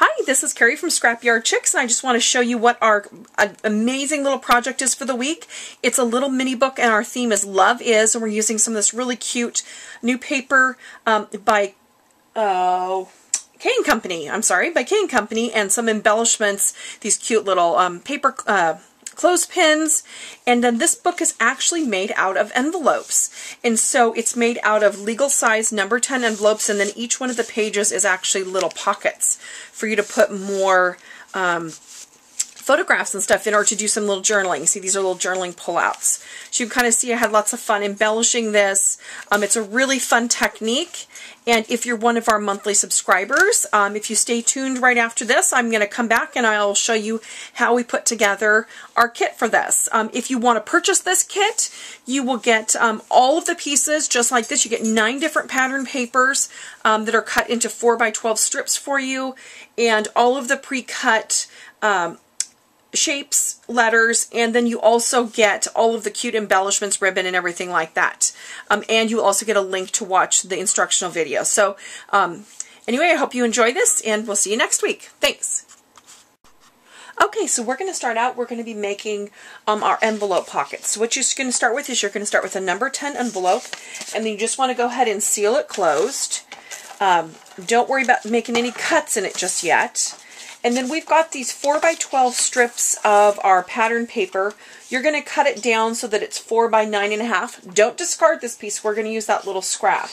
Hi, this is Carrie from Scrapyard Chicks, and I just want to show you what our amazing little project is for the week. It's a little mini book, and our theme is Love Is, and we're using some of this really cute new paper by K & Company. By K & Company, and some embellishments, these cute little paper clothespins, and then this book is actually made out of envelopes, and so it's made out of legal size number 10 envelopes, and then each one of the pages is actually little pockets for you to put more photographs and stuff in, or to do some little journaling. See, these are little journaling pullouts. So you can kind of see I had lots of fun embellishing this. It's a really fun technique. And if you're one of our monthly subscribers, if you stay tuned right after this, I'm going to come back and I'll show you how we put together our kit for this. If you want to purchase this kit, you will get all of the pieces just like this. You get 9 different pattern papers that are cut into 4x12 strips for you, and all of the pre-cut shapes, letters, and then you also get all of the cute embellishments, ribbon, and everything like that. And you also get a link to watch the instructional video. So anyway, I hope you enjoy this, and we'll see you next week. Thanks. Okay, so we're going to start out, we're going to be making our envelope pockets. So what you're going to start with is you're going to start with a number 10 envelope, and then you just want to go ahead and seal it closed. Don't worry about making any cuts in it just yet. And then we've got these 4x12 strips of our pattern paper. You're going to cut it down so that it's 4 by 9.5. Don't discard this piece. We're going to use that little scrap.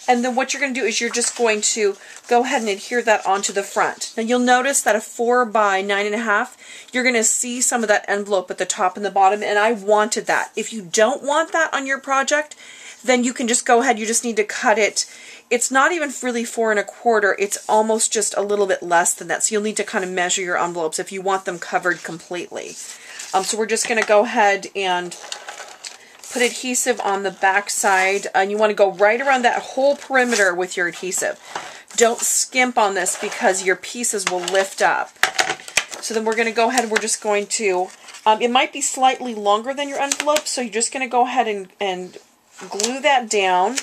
And then what you're going to do is you're just going to go ahead and adhere that onto the front. Now you'll notice that a 4 by 9.5, you're going to see some of that envelope at the top and the bottom, and I wanted that. If you don't want that on your project, then you can just go ahead. You just need to cut it. It's not even really 4 1/4. It's almost just a little bit less than that. So you'll need to kind of measure your envelopes if you want them covered completely. So we're just going to go ahead and put adhesive on the back side. And you want to go right around that whole perimeter with your adhesive. Don't skimp on this because your pieces will lift up. So then we're going to go ahead and we're just going to, it might be slightly longer than your envelope, so you're just going to go ahead and glue that down.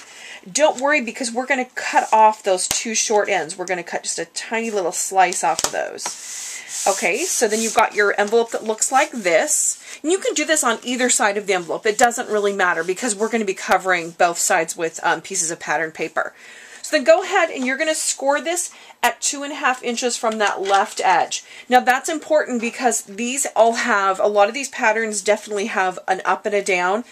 Don't worry, because we're going to cut off those 2 short ends. We're going to cut just a tiny little slice off of those. Okay, so then you've got your envelope that looks like this. And you can do this on either side of the envelope. It doesn't really matter because we're going to be covering both sides with pieces of pattern paper. So then go ahead and you're going to score this at 2.5 inches from that left edge. Now that's important because these all have, a lot of these patterns definitely have an up and a down.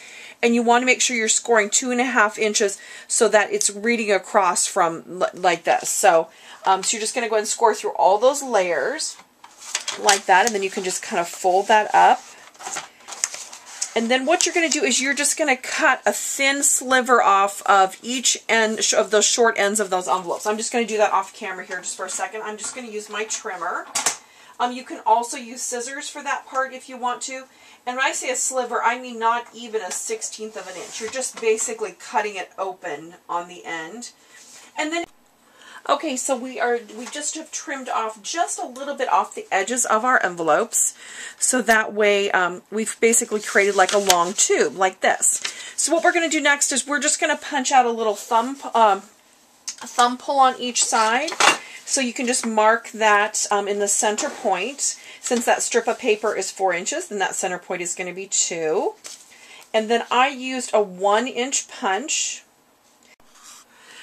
And you want to make sure you're scoring 2.5 inches so that it's reading across from like this. So, so you're just going to go ahead and score through all those layers like that, and then you can just kind of fold that up. And then what you're going to do is you're just going to cut a thin sliver off of each end of those short ends of those envelopes. I'm just going to do that off camera here just for a second. I'm just going to use my trimmer. You can also use scissors for that part if you want to. And when I say a sliver, I mean not even a 1/16 of an inch. You're just basically cutting it open on the end. And then, okay, so we just have trimmed off just a little bit off the edges of our envelopes. So that way we've basically created like a long tube like this. So what we're going to do next is we're just going to punch out a little thumb pull on each side. So you can just mark that in the center point. Since that strip of paper is 4 inches, then that center point is going to be 2. And then I used a 1-inch punch.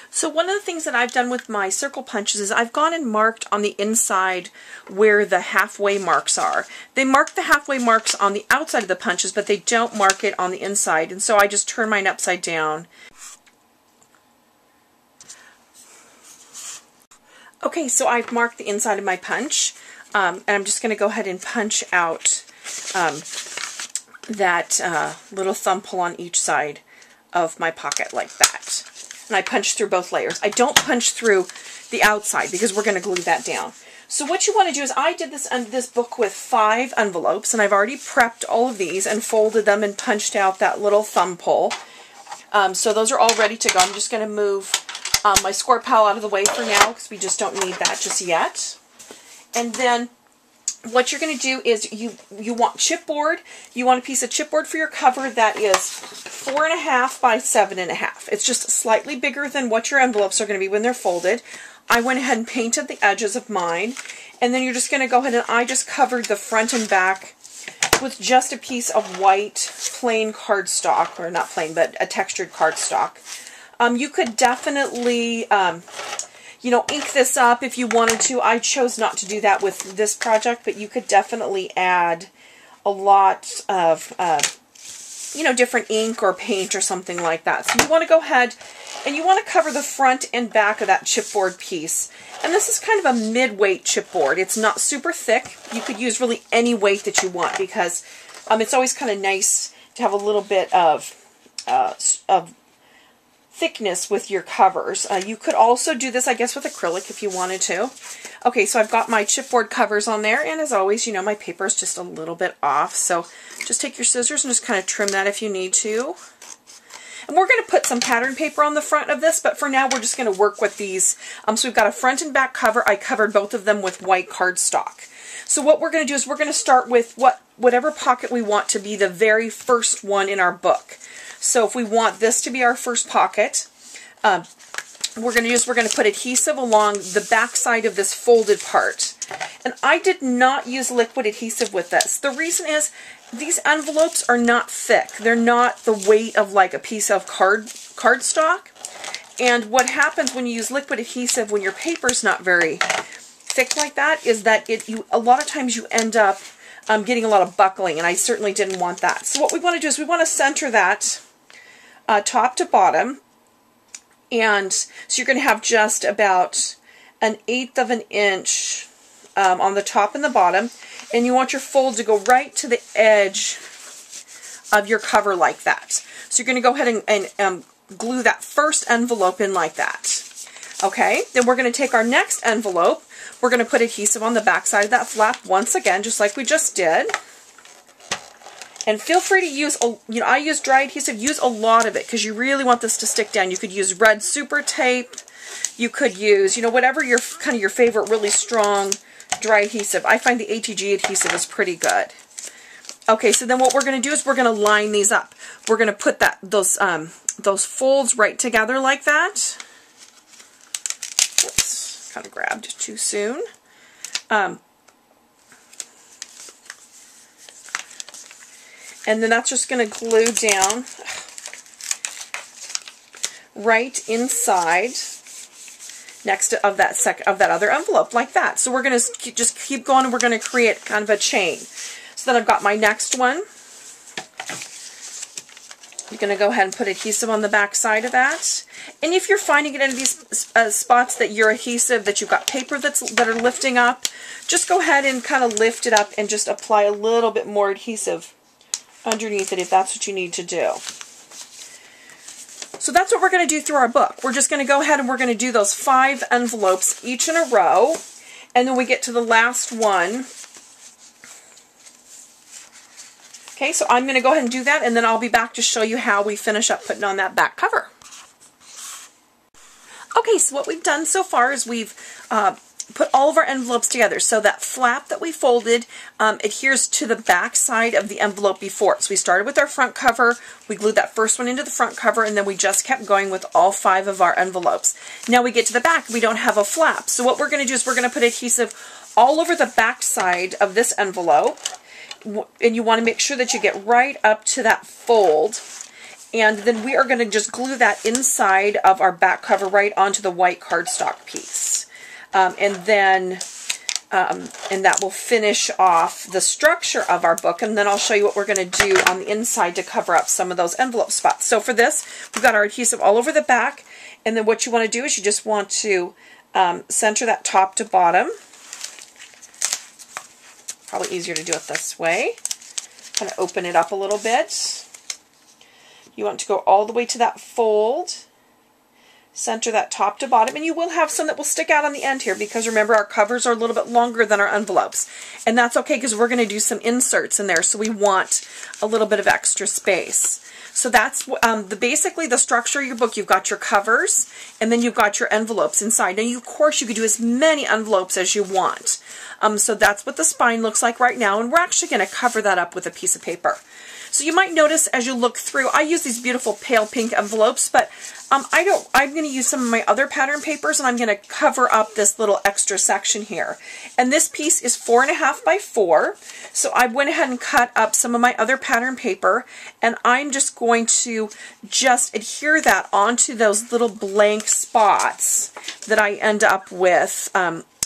So one of the things that I've done with my circle punches is I've gone and marked on the inside where the halfway marks are. They mark the halfway marks on the outside of the punches, but they don't mark it on the inside. And so I just turn mine upside down. Okay, so I've marked the inside of my punch, and I'm just going to go ahead and punch out that little thumb pull on each side of my pocket like that. And I punch through both layers. I don't punch through the outside because we're going to glue that down. So what you want to do is, I did this book with 5 envelopes, and I've already prepped all of these and folded them and punched out that little thumb pull. So those are all ready to go. I'm just going to move my score pile out of the way for now because we just don't need that just yet. And then what you're going to do is you want chipboard. You want a piece of chipboard for your cover that is 4.5 by 7.5. It's just slightly bigger than what your envelopes are going to be when they're folded. I went ahead and painted the edges of mine. And then you're just going to go ahead and I just covered the front and back with just a piece of white plain cardstock, or not plain, but a textured cardstock. You could definitely, you know, ink this up if you wanted to. I chose not to do that with this project, but you could definitely add a lot of, you know, different ink or paint or something like that. So you want to go ahead and you want to cover the front and back of that chipboard piece. And this is kind of a mid-weight chipboard. It's not super thick. You could use really any weight that you want because it's always kind of nice to have a little bit of thickness with your covers. You could also do this, I guess, with acrylic if you wanted to. Okay, so I've got my chipboard covers on there, and as always, you know, my paper is just a little bit off, so just take your scissors and just kind of trim that if you need to. And we're going to put some pattern paper on the front of this, but for now we're just going to work with these. So we've got a front and back cover. I covered both of them with white cardstock. So what we're going to do is we're going to start with whatever pocket we want to be the very first one in our book. So if we want this to be our first pocket, we're going to put adhesive along the back side of this folded part. And I did not use liquid adhesive with this. The reason is these envelopes are not thick. They're not the weight of like a piece of cardstock. And what happens when you use liquid adhesive when your paper's not very thick like that is that a lot of times you end up getting a lot of buckling, and I certainly didn't want that. So what we want to do is we want to center that top to bottom. And so you're going to have just about 1/8 of an inch on the top and the bottom. And you want your fold to go right to the edge of your cover like that. So you're going to go ahead and glue that first envelope in like that. Okay, then we're going to take our next envelope. We're going to put adhesive on the back side of that flap once again, just like we just did. And feel free to use, you know, I use dry adhesive. Use a lot of it because you really want this to stick down. You could use red super tape. You could use, you know, whatever your kind of your favorite really strong dry adhesive. I find the ATG adhesive is pretty good. Okay, so then what we're going to do is we're going to line these up. We're going to put those folds right together like that. Oops, kind of grabbed too soon. And then that's just going to glue down right inside next to of that other envelope like that. So we're going to just keep going, and we're going to create kind of a chain. So then I've got my next one. You're going to go ahead and put adhesive on the back side of that. And if you're finding it in these spots that your adhesive, that you've got paper that are lifting up, just go ahead and kind of lift it up and just apply a little bit more adhesive underneath it if that's what you need to do. So that's what we're going to do through our book. We're just going to go ahead and we're going to do those 5 envelopes each in a row, and then we get to the last one. Okay, so I'm going to go ahead and do that, and then I'll be back to show you how we finish up putting on that back cover. Okay, so what we've done so far is we've put all of our envelopes together. So that flap that we folded adheres to the back side of the envelope before. So we started with our front cover, we glued that first one into the front cover, and then we just kept going with all 5 of our envelopes. Now we get to the back, we don't have a flap. So what we're going to do is we're going to put adhesive all over the back side of this envelope, and you want to make sure that you get right up to that fold. And then we are going to just glue that inside of our back cover right onto the white cardstock piece. And that will finish off the structure of our book, and then I'll show you what we're going to do on the inside to cover up some of those envelope spots. So for this, we've got our adhesive all over the back, and then what you want to do is you just want to center that top to bottom. Probably easier to do it this way. Kind of open it up a little bit. You want to go all the way to that fold. Center that top to bottom, and you will have some that will stick out on the end here because remember our covers are a little bit longer than our envelopes, and that's okay because we're going to do some inserts in there, so we want a little bit of extra space. So that's basically the structure of your book. You've got your covers, and then you've got your envelopes inside. Now, of course, you could do as many envelopes as you want. So that's what the spine looks like right now, and we're actually going to cover that up with a piece of paper. So you might notice as you look through, I use these beautiful pale pink envelopes, but I'm going to use some of my other pattern papers, and I'm going to cover up this little extra section here. And this piece is 4.5 by 4. So I went ahead and cut up some of my other pattern paper, and I'm just going to just adhere that onto those little blank spots that I end up with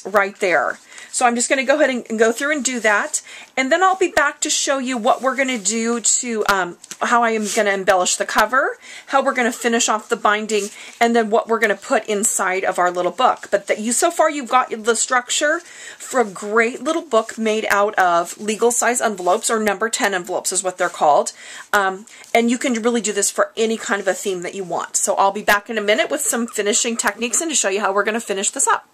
right there. So I'm just going to go ahead and go through and do that, and then I'll be back to show you what we're going to do to, how I am going to embellish the cover, how we're going to finish off the binding, and then what we're going to put inside of our little book. But so far you've got the structure for a great little book made out of legal size envelopes, or number 10 envelopes is what they're called. And you can really do this for any kind of a theme that you want. So I'll be back in a minute with some finishing techniques and to show you how we're going to finish this up.